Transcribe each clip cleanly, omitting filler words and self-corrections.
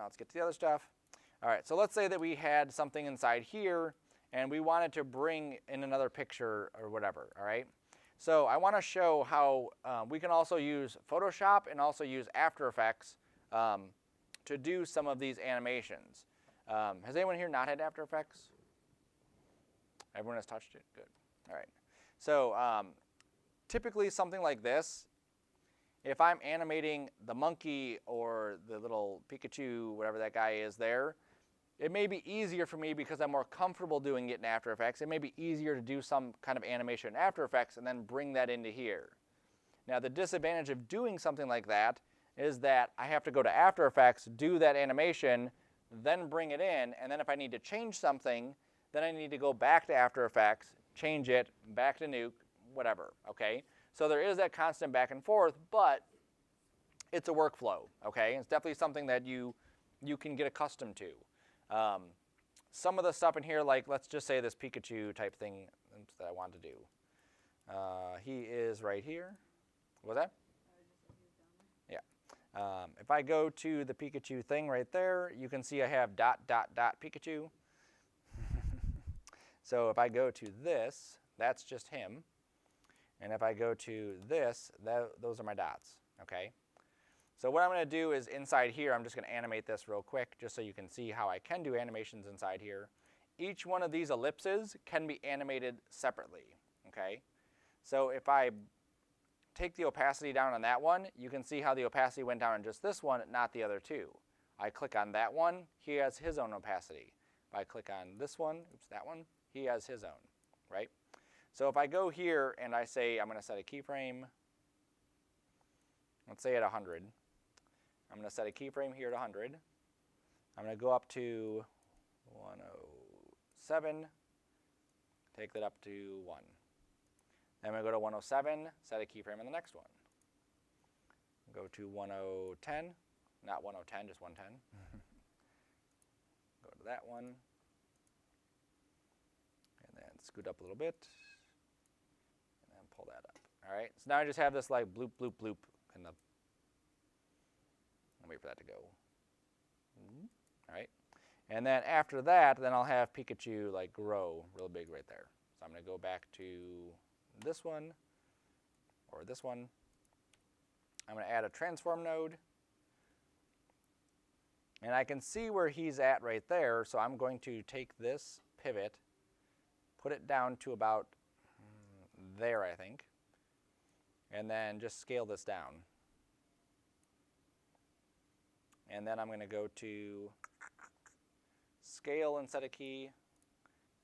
now let's get to the other stuff. All right, so let's say that we had something inside here and we wanted to bring in another picture or whatever, all right? So I want to show how we can also use Photoshop and also use After Effects to do some of these animations. Has anyone here not had After Effects? Everyone has touched it? Good. All right. So typically something like this, if I'm animating the monkey or the little Pikachu, whatever that guy is there, it may be easier for me because I'm more comfortable doing it in After Effects. It may be easier to do some kind of animation in After Effects and then bring that into here. Now the disadvantage of doing something like that is that I have to go to After Effects, do that animation, then bring it in, and then if I need to change something, then I need to go back to After Effects, change it, back to Nuke, whatever, okay? So there is that constant back and forth, but it's a workflow, okay? It's definitely something that you can get accustomed to. Some of the stuff in here, like let's just say this Pikachu type thing that I want to do. He is right here. What was that? Yeah. If I go to the Pikachu thing right there, you can see I have ... Pikachu. So if I go to this, that's just him. And if I go to this, those are my dots, okay? So what I'm going to do is inside here, I'm just going to animate this real quick just so you can see how I can do animations inside here. Each one of these ellipses can be animated separately, okay? So if I take the opacity down on that one, you can see how the opacity went down on just this one, not the other two. I click on that one, he has his own opacity. If I click on this one, oops, that one, he has his own, right? So if I go here and I say I'm going to set a keyframe, let's say at 100. I'm going to set a keyframe here at 100. I'm going to go up to 107, take that up to 1. Then I'm going to go to 107, set a keyframe on the next one. Go to 1010, not 1010, just 110. Go to that one. And then scoot up a little bit. And then pull that up. All right, so now I just have this like bloop, bloop, bloop in the. I'll wait for that to go. All right. And then after that, then I'll have Pikachu like grow real big right there. So I'm going to go back to this one or this one. I'm going to add a transform node. And I can see where he's at right there. So I'm going to take this pivot, put it down to about there, I think. And then just scale this down. And then I'm going to go to scale and set a key,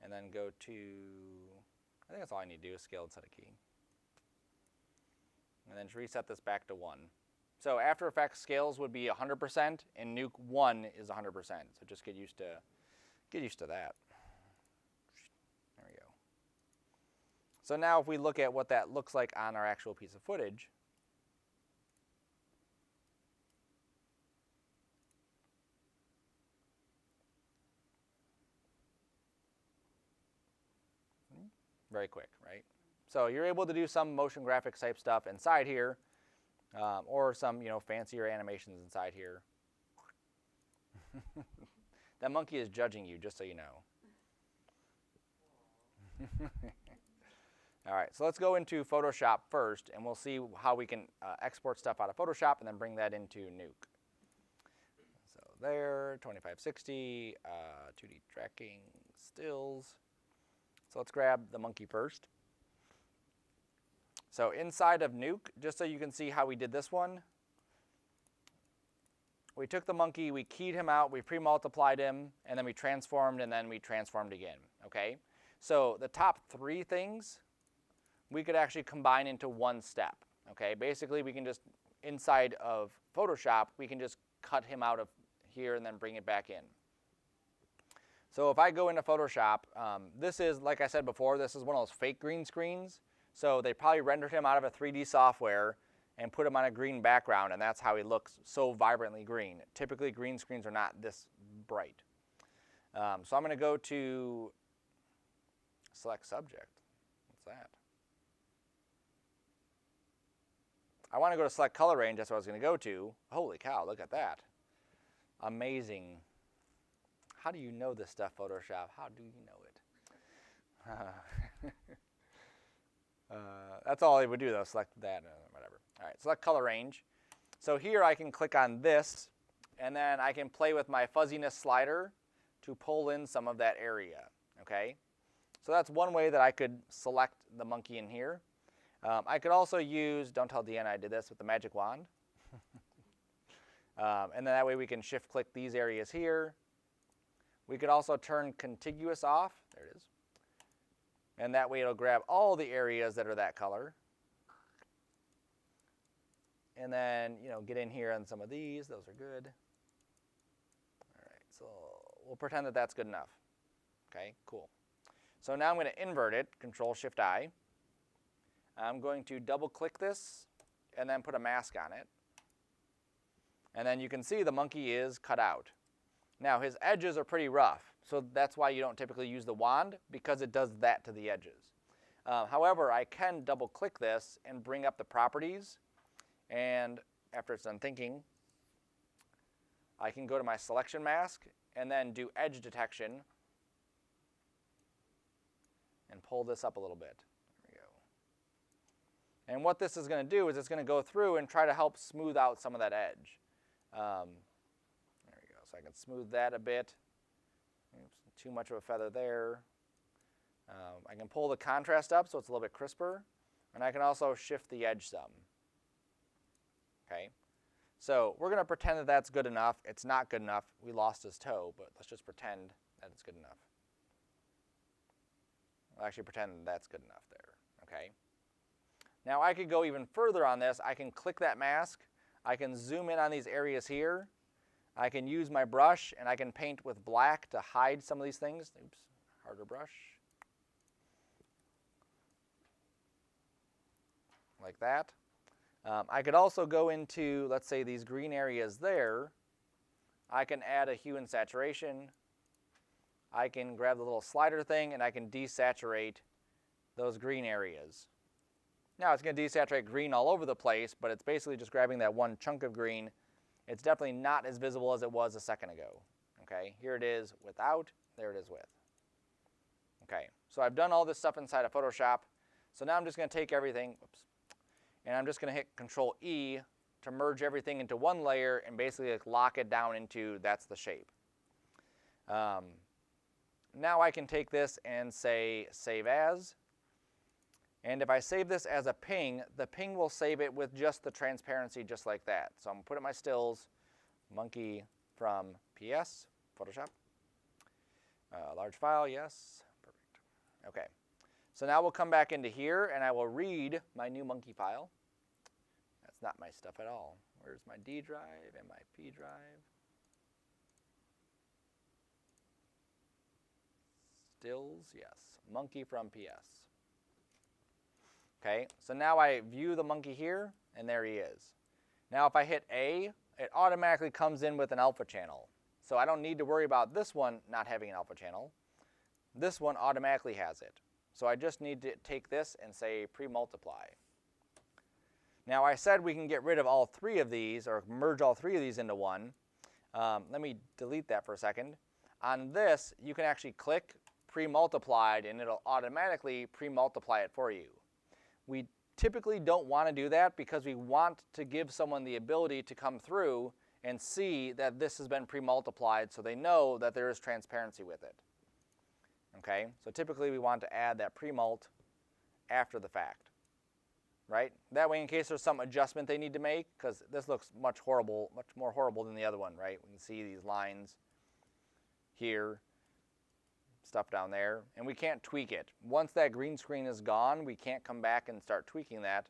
and then go to, I think that's all I need to do is scale and set a key. And then reset this back to 1. So After Effects scales would be 100%, and Nuke 1 is 100%. So just get used to that. There we go. So now if we look at what that looks like on our actual piece of footage, very quick, right? So you're able to do some motion graphics type stuff inside here, or some fancier animations inside here. That monkey is judging you, just so you know. All right, so let's go into Photoshop first, and we'll see how we can export stuff out of Photoshop and then bring that into Nuke. So there, 2560, 2D tracking, stills. So let's grab the monkey first. So inside of Nuke, just so you can see how we did this one, we took the monkey, we keyed him out, we pre-multiplied him, and then we transformed, and then we transformed again, okay? So the top 3 things, we could actually combine into one step, okay? Basically, we can just, inside of Photoshop, we can just cut him out of here and then bring it back in. So if I go into Photoshop, this is, like I said before, this is one of those fake green screens. So they probably rendered him out of a 3D software and put him on a green background, and that's how he looks so vibrantly green. Typically, green screens are not this bright. So I'm going to go to select subject. What's that? I want to go to select color range. That's what I was going to go to. Holy cow, look at that. amazing. How do you know this stuff, Photoshop? How do you know it? That's all it would do, though. Select that, whatever. All right, select color range. So here I can click on this, and then I can play with my fuzziness slider to pull in some of that area, okay? So that's one way that I could select the monkey in here. I could also use, don't tell Deanna I did this, with the magic wand. And then that way we can shift click these areas here. We could also turn contiguous off. There it is. And that way it'll grab all the areas that are that color. And then, you know, get in here on some of these. Those are good. All right, so we'll pretend that that's good enough. Okay, cool. So now I'm going to invert it, Control-Shift-I. I'm going to double-click this and then put a mask on it. And then you can see the monkey is cut out. Now his edges are pretty rough, so that's why you don't typically use the wand, because it does that to the edges. However, I can double-click this and bring up the properties, and after it's done thinking, I can go to my selection mask and then do edge detection and pull this up a little bit. There we go. And what this is going to do is it's going to go through and try to help smooth out some of that edge. There we go. So I can smooth that a bit. Oops, too much of a feather there. I can pull the contrast up so it's a little bit crisper, and I can also shift the edge some. Okay, so we're going to pretend that that's good enough. It's not good enough. We lost his toe, but let's just pretend that it's good enough. I'll actually pretend that's good enough there. Okay. Now I could go even further on this. I can click that mask. I can zoom in on these areas here. I can use my brush, and I can paint with black to hide some of these things. Oops, harder brush. Like that. I could also go into, let's say, these green areas there. I can add a hue and saturation. I can grab the little slider thing, and I can desaturate those green areas. Now, it's going to desaturate green all over the place, but it's basically just grabbing that one chunk of green. It's definitely not as visible as it was a second ago. Okay, here it is without, there it is with. Okay, so I've done all this stuff inside of Photoshop. So now I'm just going to take everything, oops, and I'm just going to hit Control-E to merge everything into one layer and basically like lock it down into that's the shape. Now I can take this and say Save As. And if I save this as a ping, the ping will save it with just the transparency just like that. So I'm going to put in my stills, monkey from PS, Photoshop. Large file, yes. Perfect. Okay. So now we'll come back into here, and I will read my new monkey file. That's not my stuff at all. Where's my D drive and my P drive? Stills, yes. Monkey from PS. Okay, so now I view the monkey here, and there he is. Now if I hit A, it automatically comes in with an alpha channel. So I don't need to worry about this one not having an alpha channel. This one automatically has it. So I just need to take this and say pre-multiply. Now I said we can get rid of all three of these, or merge all three of these into one. Let me delete that for a second. On this, you can actually click pre-multiplied, and it'll automatically pre-multiply it for you. We typically don't want to do that because we want to give someone the ability to come through and see that this has been pre-multiplied so they know that there is transparency with it. Okay, so typically we want to add that pre-mult after the fact, right? That way in case there's some adjustment they need to make, because this looks much more horrible than the other one, right? We can see these lines here, stuff down there, and we can't tweak it. Once that green screen is gone, we can't come back and start tweaking that.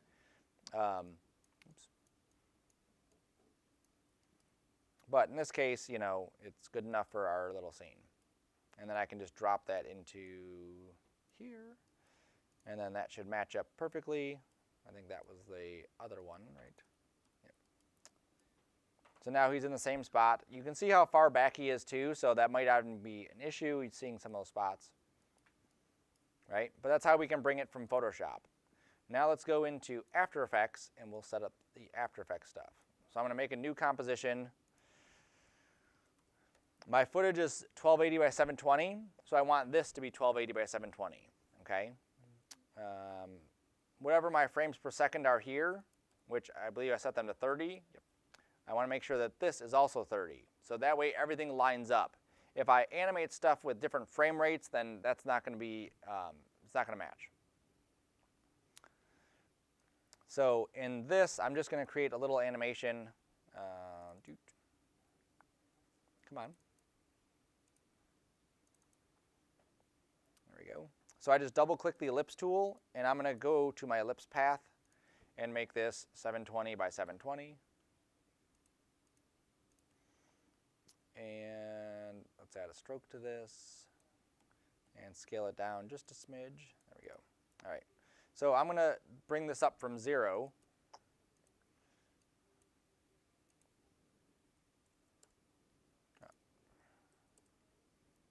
Oops. But in this case, you know, it's good enough for our little scene. And then I can just drop that into here, and then that should match up perfectly. I think that was the other one, right? Yep. So now he's in the same spot. You can see how far back he is too, so that might even be an issue. He's seeing some of those spots, right? But that's how we can bring it from Photoshop. Now let's go into After Effects, and we'll set up the After Effects stuff. So I'm going to make a new composition. My footage is 1280 by 720, so I want this to be 1280 by 720, okay? Whatever my frames per second are here, which I believe I set them to 30, yep. I want to make sure that this is also 30. So that way everything lines up. If I animate stuff with different frame rates, then that's not going to be, it's not going to match. So in this, I'm just going to create a little animation. Come on. There we go. So I just double click the ellipse tool, and I'm going to go to my ellipse path and make this 720 by 720. And let's add a stroke to this and scale it down just a smidge. There we go. All right. So I'm going to bring this up from 0.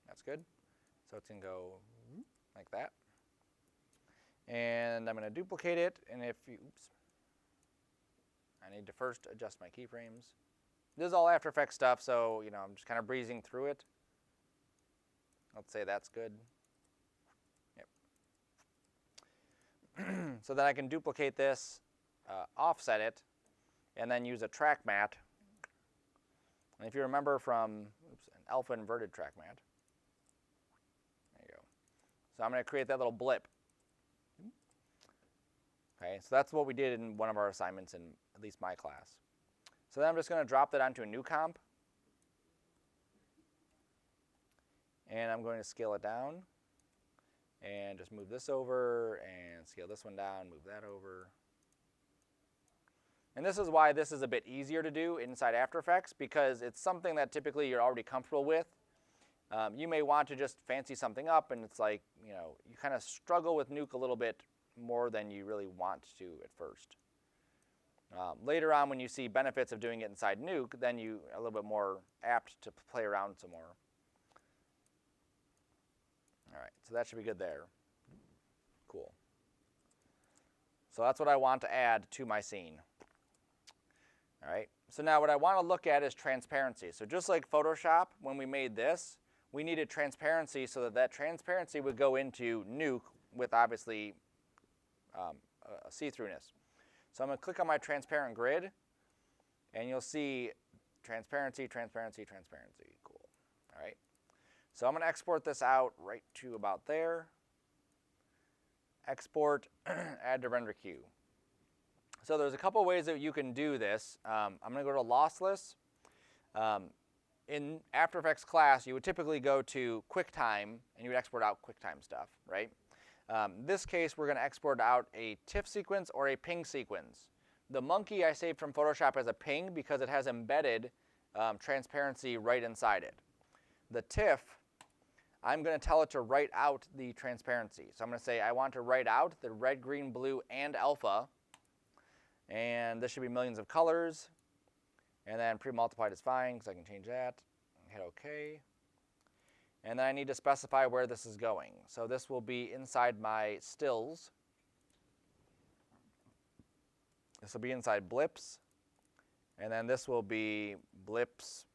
That's good. So it's going to go like that. And I'm going to duplicate it. And if you, oops, I need to first adjust my keyframes. This is all After Effects stuff, so you know I'm just kind of breezing through it. Let's say that's good. Yep. So then I can duplicate this, offset it, and then use a track mat. And if you remember from an alpha inverted track mat, there you go. So I'm going to create that little blip. Okay, so that's what we did in one of our assignments in at least my class. So then I'm just going to drop that onto a new comp. And I'm going to scale it down. And just move this over and scale this one down, move that over. And this is why this is a bit easier to do inside After Effects, because it's something that typically you're already comfortable with. You may want to just fancy something up, and it's like, you know, you kind of struggle with Nuke a little bit more than you really want to at first. Later on, when you see benefits of doing it inside Nuke, then you are a little bit more apt to play around some more. All right, so that should be good there. Cool. So that's what I want to add to my scene. All right, so now what I want to look at is transparency. So just like Photoshop, when we made this, we needed transparency so that that transparency would go into Nuke with obviously a see-throughness. So I'm going to click on my transparent grid, and you'll see transparency, transparency, transparency. Cool. All right. So I'm going to export this out right to about there. Export, add to render queue. So there's a couple ways that you can do this. I'm going to go to lossless. In After Effects class, you would typically go to QuickTime, and you would export out QuickTime stuff, right? This case, we're going to export out a TIFF sequence or a ping sequence. The monkey I saved from Photoshop as a ping because it has embedded transparency right inside it. The TIFF, I'm going to tell it to write out the transparency. So I'm going to say I want to write out the red, green, blue, and alpha. And this should be millions of colors. And then pre-multiplied is fine because I can change that. Hit OK. And then I need to specify where this is going. So this will be inside my stills. This will be inside blips. And then this will be blips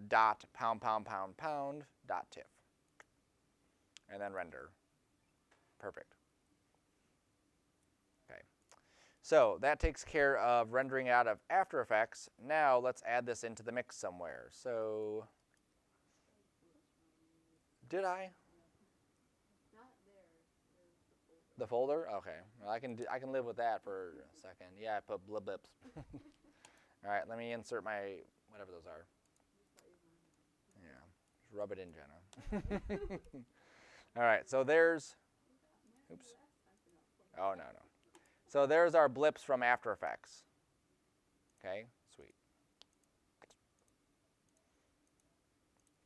dot pound, pound, pound, pound dot TIFF. And then render. Perfect. Okay. So that takes care of rendering out of After Effects. Now let's add this into the mix somewhere. So did I? Not there. There's The folder? Okay. Well, I can live with that for a second. Yeah, I put blips. All right, let me insert my whatever those are. Yeah, just rub it in, Jenna. All right, so there's, oops. Oh, no. So there's our blips from After Effects. Okay, sweet.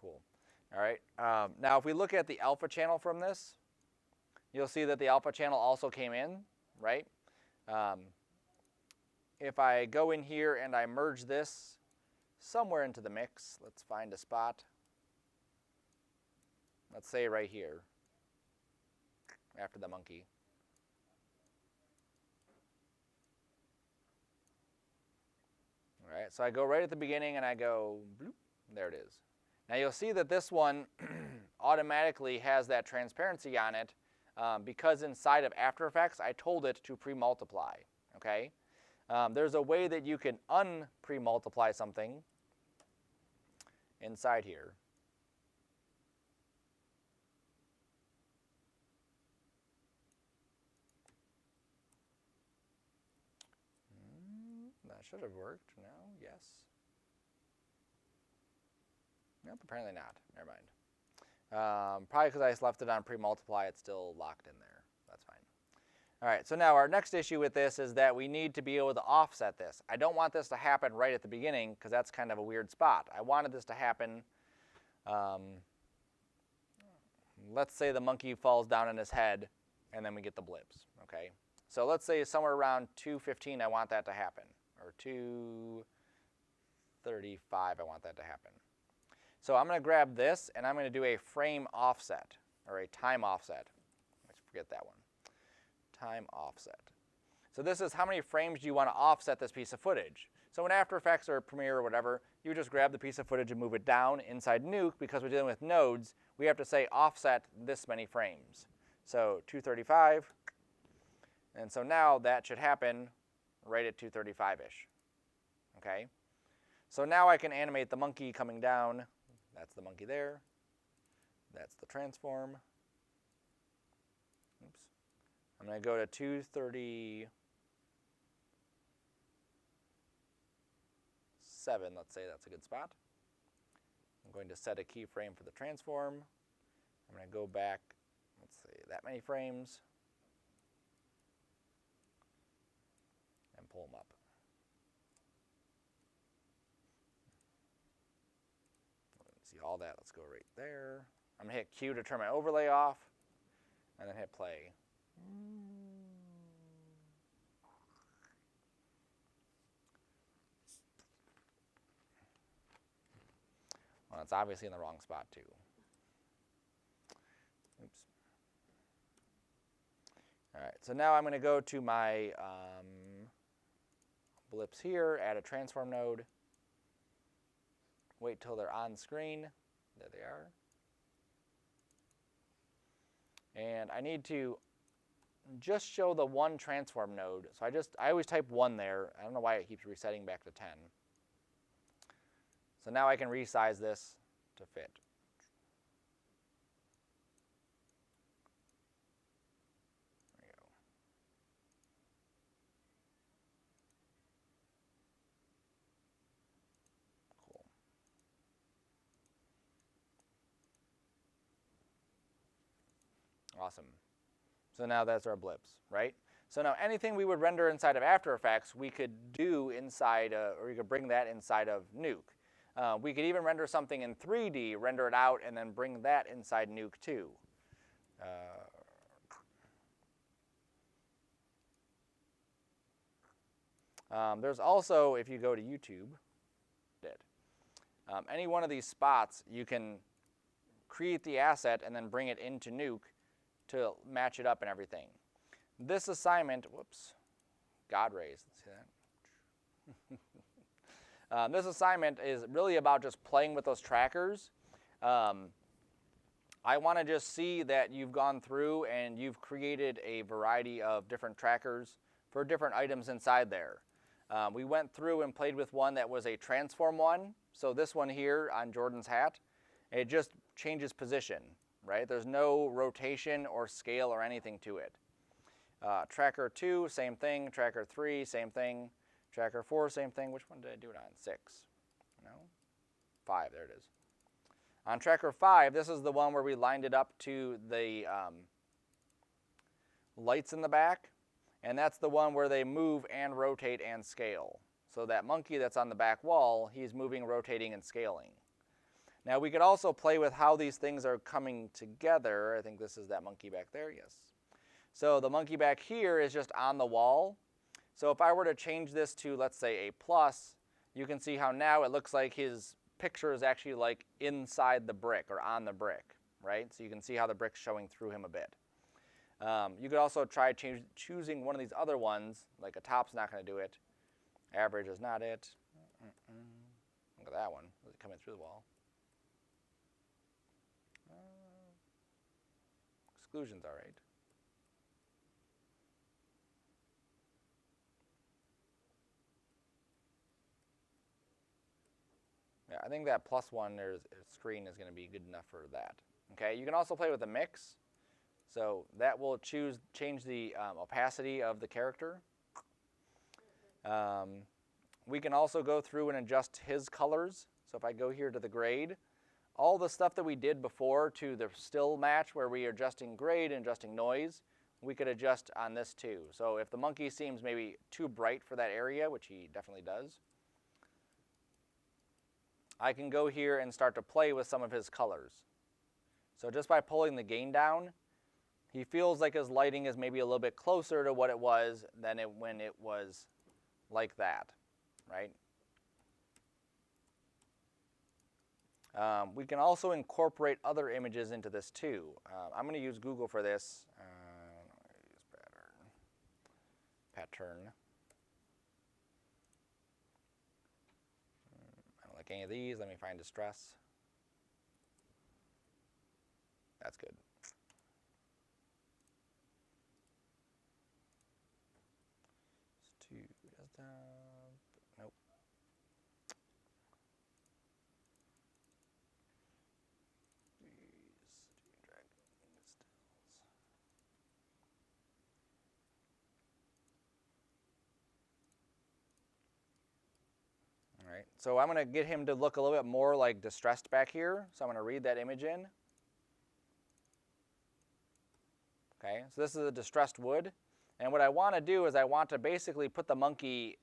Cool. All right, now if we look at the alpha channel from this, you'll see that the alpha channel also came in, right? If I go in here and I merge this somewhere into the mix, let's find a spot. Let's say right here, after the monkey. All right, so I go right at the beginning and I go, bloop, there it is. Now you'll see that this one automatically has that transparency on it because inside of After Effects I told it to pre-multiply, okay? There's a way that you can un-pre-multiply something inside here. That should have worked. No, yes. Nope, apparently not. Never mind. Probably because I just left it on pre-multiply, it's still locked in there. That's fine. All right, so now our next issue with this is that we need to be able to offset this. I don't want this to happen right at the beginning because that's kind of a weird spot. I wanted this to happen, let's say the monkey falls down on his head and then we get the blips, okay? So let's say somewhere around 2:15 I want that to happen, or 2:35 I want that to happen. So I'm going to grab this and I'm going to do a frame offset, or a time offset. Let's forget that one. Time offset. So this is how many frames do you want to offset this piece of footage. So in After Effects or Premiere or whatever, you just grab the piece of footage and move it down. Inside Nuke, because we're dealing with nodes, we have to say offset this many frames. So 235, and so now that should happen right at 235-ish. Okay? So now I can animate the monkey coming down. That's the monkey there. That's the transform. Oops. I'm going to go to 237, let's say that's a good spot. I'm going to set a keyframe for the transform. I'm going to go back, let's say that many frames, and pull them up. See all that, let's go right there. I'm going to hit Q to turn my overlay off, and then hit play. Well, it's obviously in the wrong spot too. Oops. All right, so now I'm going to go to my blips here, add a transform node, wait till they're on screen. There they are. And I need to just show the one transform node. So I always type 1 there. I don't know why it keeps resetting back to 10. So now I can resize this to fit. There we go. Cool. Awesome. So now that's our blips, right? So now anything we would render inside of After Effects, we could do inside, or we could bring that inside of Nuke. We could even render something in 3D, render it out, and then bring that inside Nuke too. There's also, if you go to YouTube, any one of these spots, you can create the asset and then bring it into Nuke to match it up and everything. This assignment, whoops, God rays, let's see that. This assignment is really about just playing with those trackers. I want to just see that you've gone through and you've created a variety of different trackers for different items inside there. We went through and played with one that was a transform one. So this one here on Jordan's hat, it just changes position, right? There's no rotation or scale or anything to it. Tracker 2, same thing. Tracker 3, same thing. Tracker 4, same thing. Which one did I do it on? 6. No? 5, there it is. On Tracker 5, this is the one where we lined it up to the lights in the back. And that's the one where they move and rotate and scale. So that monkey that's on the back wall, he's moving, rotating, and scaling. Now we could also play with how these things are coming together. I think this is that monkey back there, yes. So the monkey back here is just on the wall. So if I were to change this to, let's say, a plus, you can see how now it looks like his picture is actually like inside the brick or on the brick, right? So you can see how the brick's showing through him a bit. You could also try choosing one of these other ones, like a top's not going to do it. Average is not it. Look at that one. Is it coming through the wall? exclusion's all right. Yeah, I think that +1 there's screen is going to be good enough for that. Okay, you can also play with the mix. So that will change the opacity of the character. We can also go through and adjust his colors. So if I go here to the grade, all the stuff that we did before to the still match where we are adjusting grade and adjusting noise, we could adjust on this too. So if the monkey seems maybe too bright for that area, which he definitely does, I can go here and start to play with some of his colors. So just by pulling the gain down, he feels like his lighting is maybe a little bit closer to what it was than when it was like that, right? We can also incorporate other images into this too. I'm going to use Google for this. Use pattern. I don't like any of these. Let me find distress. That's good. Nope. All right, so I'm going to get him to look a little bit more like distressed back here. So I'm going to read that image in. Okay, so this is a distressed wood. And what I want to do is I want to basically put the monkey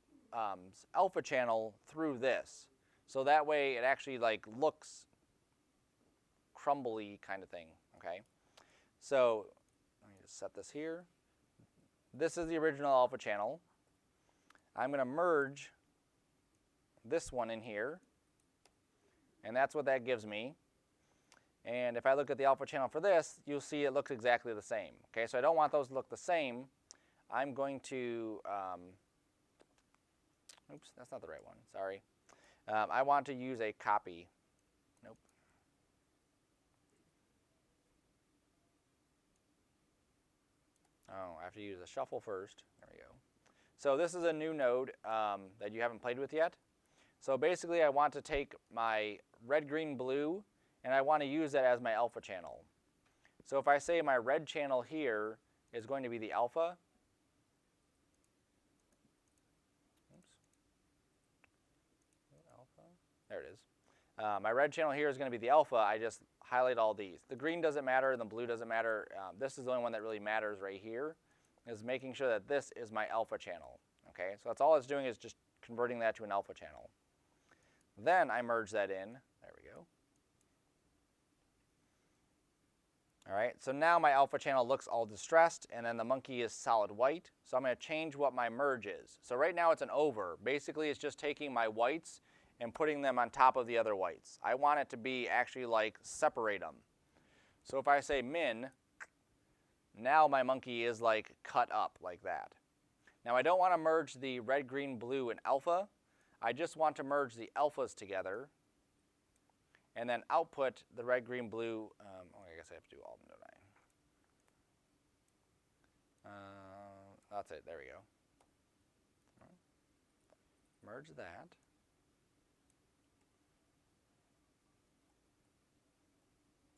alpha channel through this. So that way it actually like looks crumbly kind of thing, okay? So let me just set this here. This is the original alpha channel. I'm going to merge this one in here, and that's what that gives me. And if I look at the alpha channel for this, you'll see it looks exactly the same. Okay, so I don't want those to look the same. I'm going to, oops, that's not the right one, sorry. I want to use a copy. Nope. Oh, I have to use a shuffle first. There we go. So this is a new node that you haven't played with yet. So basically I want to take my red, green, blue, and I want to use that as my alpha channel. So if I say my red channel here is going to be the alpha, there it is. My red channel here is going to be the alpha. I just highlight all these. The green doesn't matter and the blue doesn't matter. This is the only one that really matters right here, is making sure that this is my alpha channel. Okay, so that's all it's doing, is just converting that to an alpha channel. Then I merge that in. There we go. All right, so now my alpha channel looks all distressed, and then the monkey is solid white. So I'm going to change what my merge is. So right now it's an over. Basically, it's just taking my whites and putting them on top of the other whites. I want it to be actually like separate them. So if I say min, now my monkey is like cut up like that. Now I don't want to merge the red, green, blue, and alpha. I just want to merge the alphas together and then output the red, green, blue. I guess I have to do all of them, don't I? That's it, there we go. Merge that.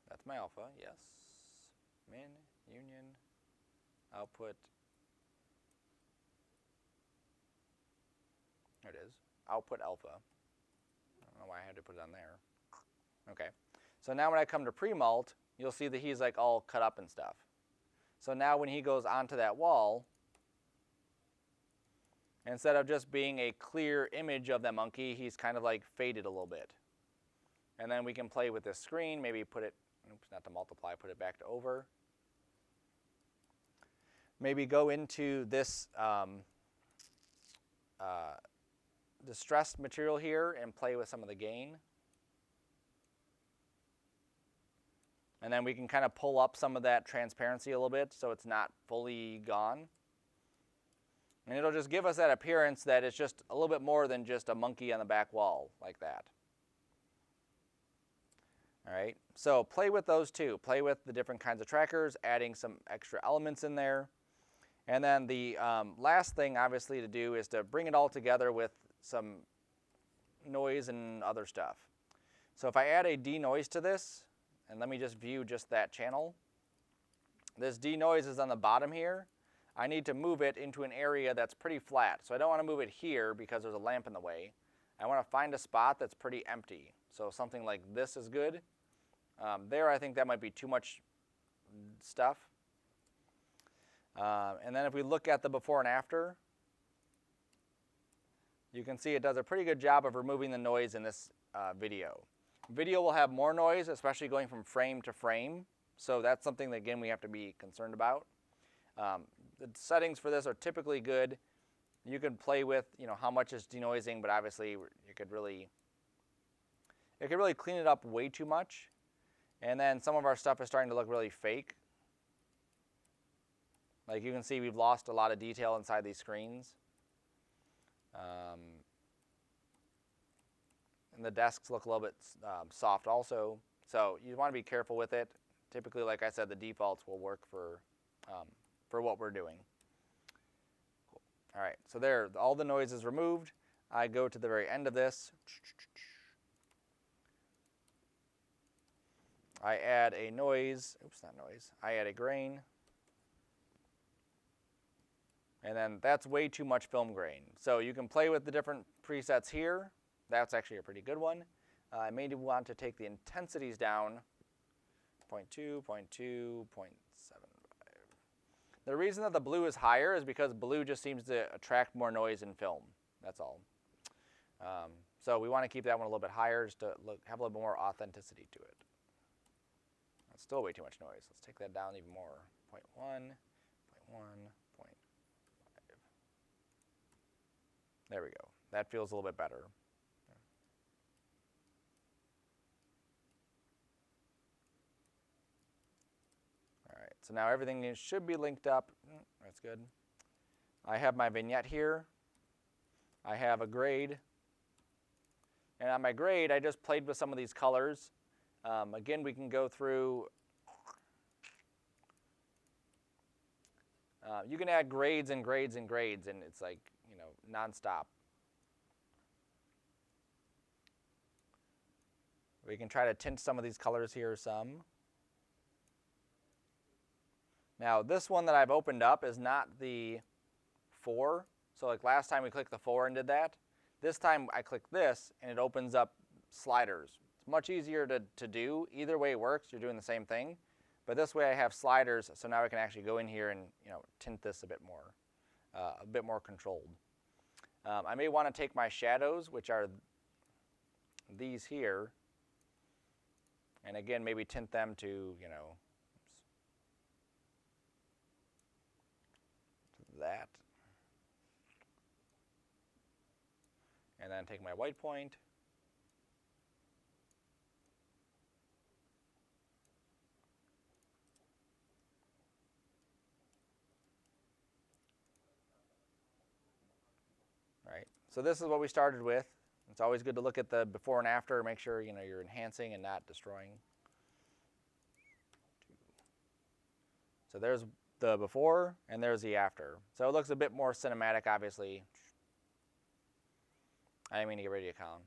That's my alpha, yes. Min, union, output. There it is, output alpha. I don't know why I had to put it on there. Okay, so now when I come to pre-mult, you'll see that he's like all cut up and stuff. So now when he goes onto that wall, instead of just being a clear image of that monkey, he's kind of like faded a little bit. And then we can play with this screen, maybe put it, oops, not to multiply, put it back to over. Maybe go into this distressed material here and play with some of the gain. And then we can kind of pull up some of that transparency a little bit so it's not fully gone. And it'll just give us that appearance that it's just a little bit more than just a monkey on the back wall like that. All right, so play with those too. Play with the different kinds of trackers, adding some extra elements in there. And then the last thing, obviously, to do is to bring it all together with some noise and other stuff. So if I add a denoise to this, and let me just view just that channel. This denoise is on the bottom here. I need to move it into an area that's pretty flat. So I don't want to move it here because there's a lamp in the way. I want to find a spot that's pretty empty. So something like this is good. There, I think that might be too much stuff. And then if we look at the before and after, you can see it does a pretty good job of removing the noise in this video. Video will have more noise, especially going from frame to frame. So that's something that, again, we have to be concerned about. The settings for this are typically good. You can play with, how much is denoising, but obviously it could really clean it up way too much. And then some of our stuff is starting to look really fake. Like you can see, we've lost a lot of detail inside these screens. And the desks look a little bit soft also. So you want to be careful with it. Typically, like I said, the defaults will work for what we're doing. Cool. All right, so there, all the noise is removed. I go to the very end of this. I add a noise, oops, not noise. I add a grain. And then that's way too much film grain. So you can play with the different presets here. That's actually a pretty good one. I may want to take the intensities down, 0.2, 0.2, 0.75. The reason that the blue is higher is because blue just seems to attract more noise in film. That's all. So we want to keep that one a little bit higher just to have a little bit more authenticity to it. That's still way too much noise. Let's take that down even more. 0.1, 0.1, 0.5. There we go. That feels a little bit better. All right, so now everything should be linked up. That's good. I have my vignette here. I have a grade. And on my grade, I just played with some of these colors. Again, we can go through. You can add grades and grades and grades, and it's like, nonstop. We can try to tint some of these colors here some. Now, this one that I've opened up is not the 4. So like last time we clicked the 4 and did that. This time I click this and it opens up sliders. It's much easier to do. Either way works. You're doing the same thing. But this way I have sliders, so now I can actually go in here and tint this a bit more controlled. I may want to take my shadows, which are these here, and again maybe tint them to that, and then take my white point. Right. So this is what we started with. It's always good to look at the before and after, make sure you're enhancing and not destroying. So there's the before and there's the after. So it looks a bit more cinematic, obviously. I didn't mean to get rid of you, Colin.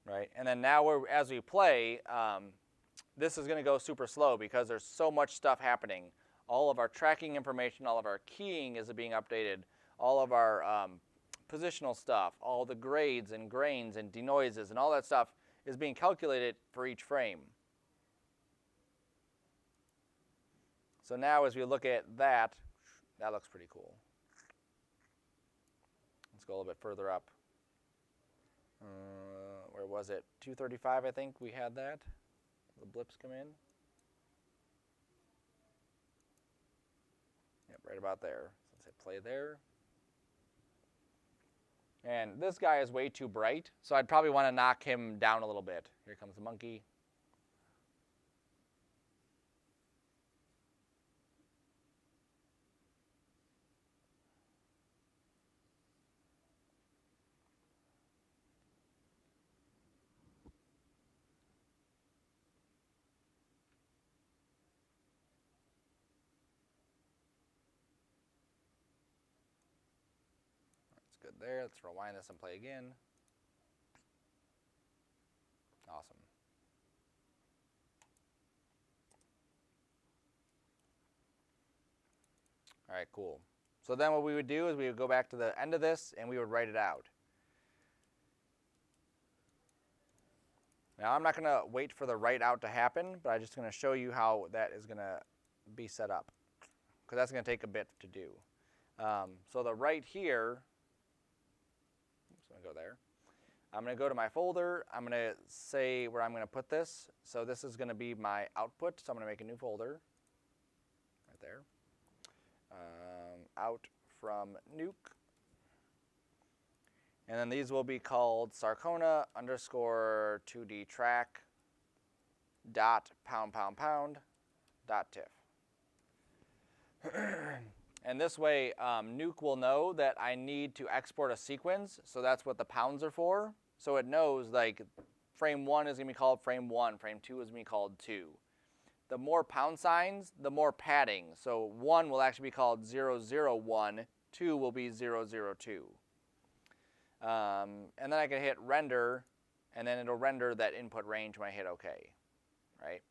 Right, and then now as we play, this is going to go super slow because there's so much stuff happening. All of our tracking information, all of our keying is being updated, all of our positional stuff, all the grades and grains and denoises and all that stuff is being calculated for each frame. So now as we look at that, that looks pretty cool. Let's go a little bit further up. Where was it? 235, I think we had that. The blips come in. Yep, right about there. So let's hit play there. And this guy is way too bright, so I'd probably want to knock him down a little bit. Here comes the monkey. good there. Let's rewind this and play again. Awesome. All right, cool. So then what we would do is we would go back to the end of this and we would write it out. Now I'm not going to wait for the write out to happen, but I'm just going to show you how that is going to be set up, because that's going to take a bit to do. So the write here, oops, I'm going to go there. I'm going to go to my folder. I'm going to say where I'm going to put this. So this is going to be my output. So I'm going to make a new folder right there. Out from nuke. And then these will be called Sarcona _ 2DTrack dot _pound tiff. And this way, Nuke will know that I need to export a sequence, so that's what the pounds are for. So it knows, like, frame 1 is going to be called frame 1, frame 2 is going to be called 2. The more pound signs, the more padding. So 1 will actually be called 001, 2 will be 002. And then I can hit render, and then it'll render that input range when I hit OK, right?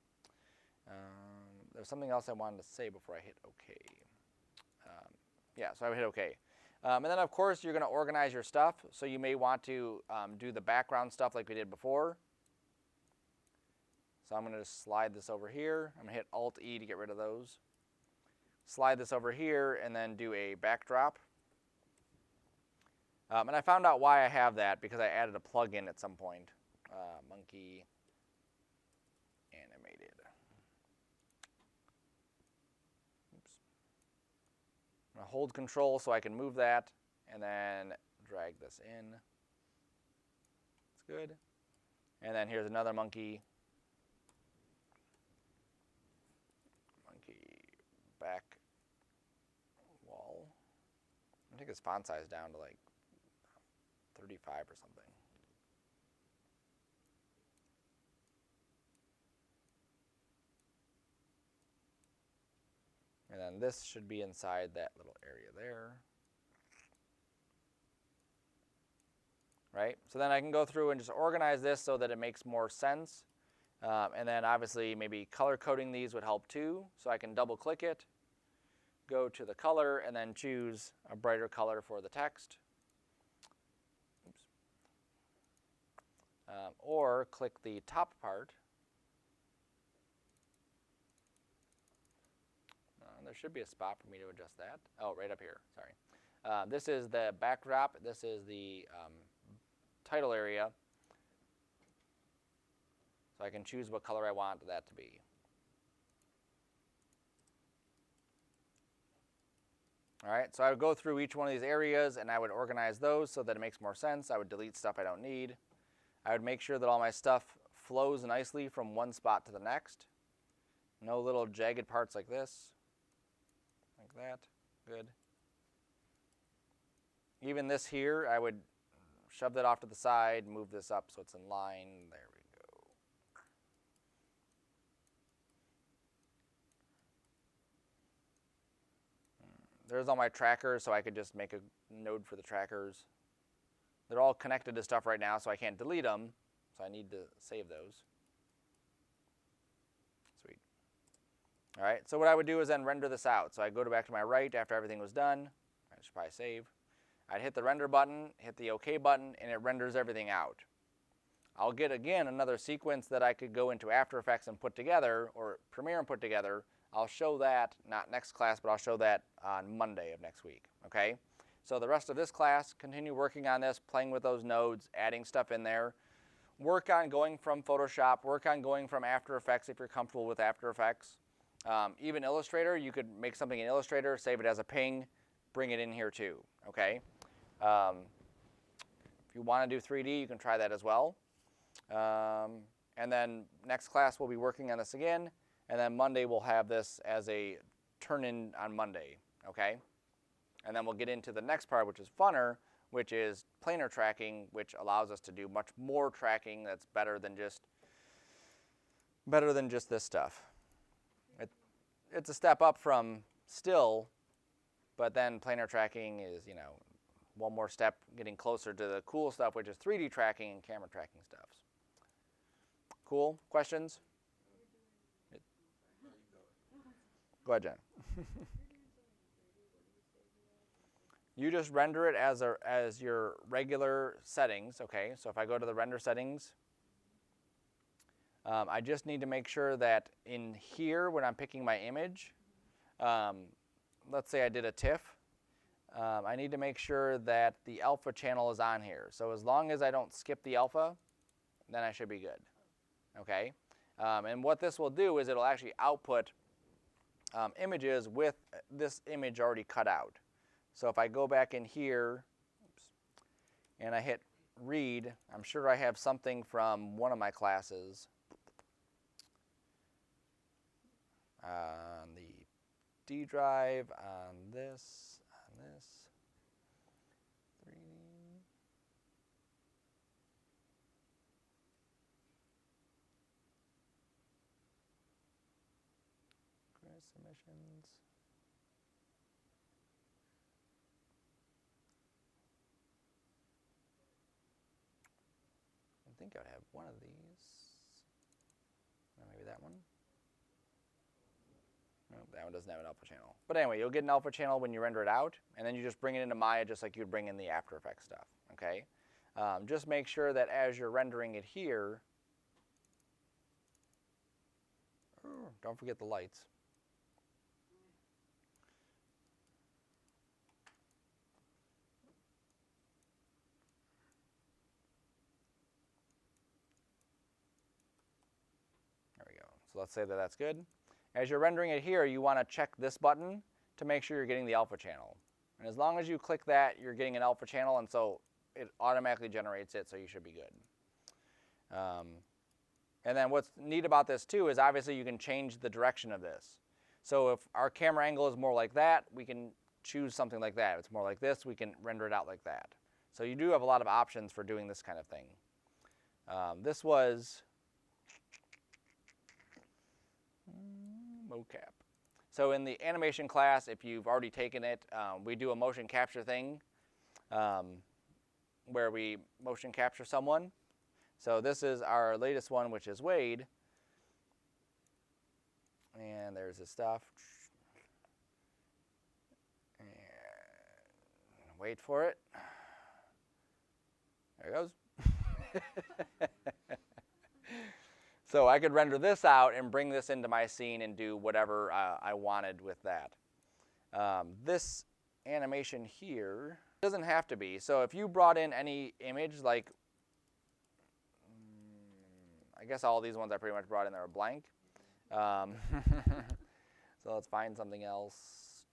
There's something else I wanted to say before I hit OK. Yeah, so I would hit OK. And then, of course, you're going to organize your stuff. So you may want to do the background stuff like we did before. So I'm going to just slide this over here. I'm going to hit Alt-E to get rid of those. Slide this over here, and then do a backdrop. And I found out why I have that, because I added a plugin at some point. Monkey animated. Oops. I'm going to hold Control so I can move that, and then drag this in. That's good. And then here's another monkey. Monkey back wall. I think his font size down to like 35 or something. And then this should be inside that little area there. Right? So then I can go through and just organize this so that it makes more sense. And then obviously maybe color coding these would help too. So I can double click it, go to the color, and then choose a brighter color for the text. Oops. Or click the top part. There should be a spot for me to adjust that. Oh, right up here, sorry. This is the backdrop. This is the title area. So I can choose what color I want that to be. All right, so I would go through each one of these areas and I would organize those so that it makes more sense. I would delete stuff I don't need. I would make sure that all my stuff flows nicely from one spot to the next. No little jagged parts like this. Like that, good. Even this here, I would shove that off to the side, move this up so it's in line. There we go. There's all my trackers, so I could just make a node for the trackers. They're all connected to stuff right now, so I can't delete them, so I need to save those. Sweet. All right, so what I would do is then render this out. So I'd go back to my right after everything was done. I should probably save. I'd hit the render button, hit the OK button, and it renders everything out. I'll get, again, another sequence that I could go into After Effects and put together, or Premiere and put together. I'll show that, not next class, but I'll show that on Monday of next week, okay? So the rest of this class, continue working on this, playing with those nodes, adding stuff in there. Work on going from Photoshop, work on going from After Effects if you're comfortable with After Effects. Even Illustrator, you could make something in Illustrator, save it as a ping, bring it in here too, okay? If you want to do 3D, you can try that as well. And then next class we'll be working on this again, and then Monday we'll have this as a turn-in on Monday, okay? And then we'll get into the next part, which is funner, which is planar tracking, which allows us to do much more tracking that's better than just this stuff. It's a step up from still, but then planar tracking is, you know, one more step getting closer to the cool stuff, which is 3D tracking and camera tracking stuff. Cool? Questions? Go ahead, Jen. You just render it as your regular settings, okay? So if I go to the render settings, I just need to make sure that in here when I'm picking my image, let's say I did a TIFF, I need to make sure that the alpha channel is on here. So as long as I don't skip the alpha, then I should be good, okay? And what this will do is it'll actually output images with this image already cut out. So if I go back in here, and I hit read, I'm sure I have something from one of my classes on the D drive, on this, 3D. Submissions. I think I would have one of these. Maybe that one. No, that one doesn't have an alpha channel. But anyway, you'll get an alpha channel when you render it out, and then you just bring it into Maya just like you'd bring in the After Effects stuff, okay? Just make sure that as you're rendering it here, don't forget the lights. There we go. So let's say that that's good. As you're rendering it here, you want to check this button to make sure you're getting the alpha channel. And as long as you click that, you're getting an alpha channel, and so it automatically generates it, so you should be good. And then what's neat about this too is obviously you can change the direction of this. So if our camera angle is more like that, we can choose something like that. If it's more like this, we can render it out like that. So you do have a lot of options for doing this kind of thing. This was mocap. So in the animation class, if you've already taken it, we do a motion capture thing where we motion capture someone. So this is our latest one, which is Wade. And there's his stuff. And wait for it. There it goes. So I could render this out and bring this into my scene and do whatever I wanted with that. This animation here doesn't have to be. So if you brought in any image, like I guess all these ones I pretty much brought in there are blank. So let's find something else.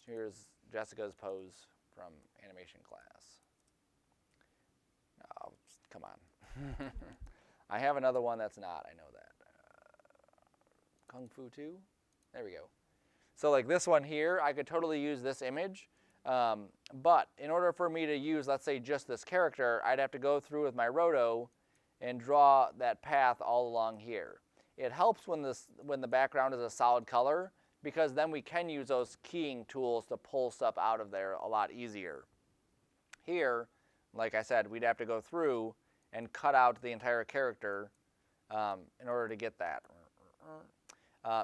Here's Jessica's pose from animation class. Oh, come on. I have another one that's not, I know that. Kung Fu 2? There we go. So like this one here, I could totally use this image. But in order for me to use, let's say, just this character, I'd have to go through with my roto and draw that path all along here. It helps when the background is a solid color, because then we can use those keying tools to pull stuff out of there a lot easier. Here, like I said, we'd have to go through and cut out the entire character in order to get that.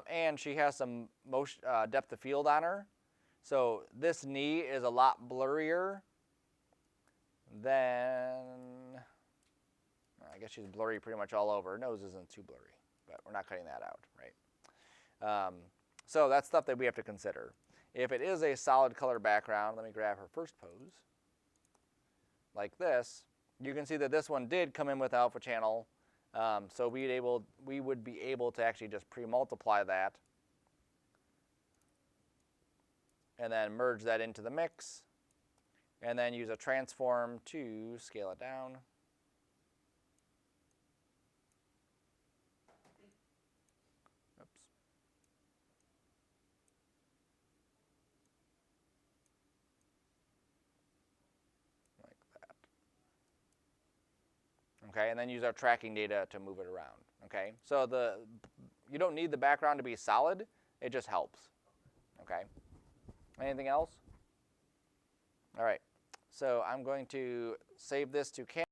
And she has some motion, depth of field on her. So this knee is a lot blurrier than, I guess she's blurry pretty much all over. Her nose isn't too blurry, but we're not cutting that out, right? So that's stuff that we have to consider. If it is a solid color background, let me grab her first pose, like this, you can see that this one did come in with alpha channel, so we would be able to actually just pre-multiply that and then merge that into the mix, and then use a transform to scale it down. Oops. Like that. Okay, and then use our tracking data to move it around. Okay, so you don't need the background to be solid, it just helps. Okay. Anything else? All right. So I'm going to save this to Canvas.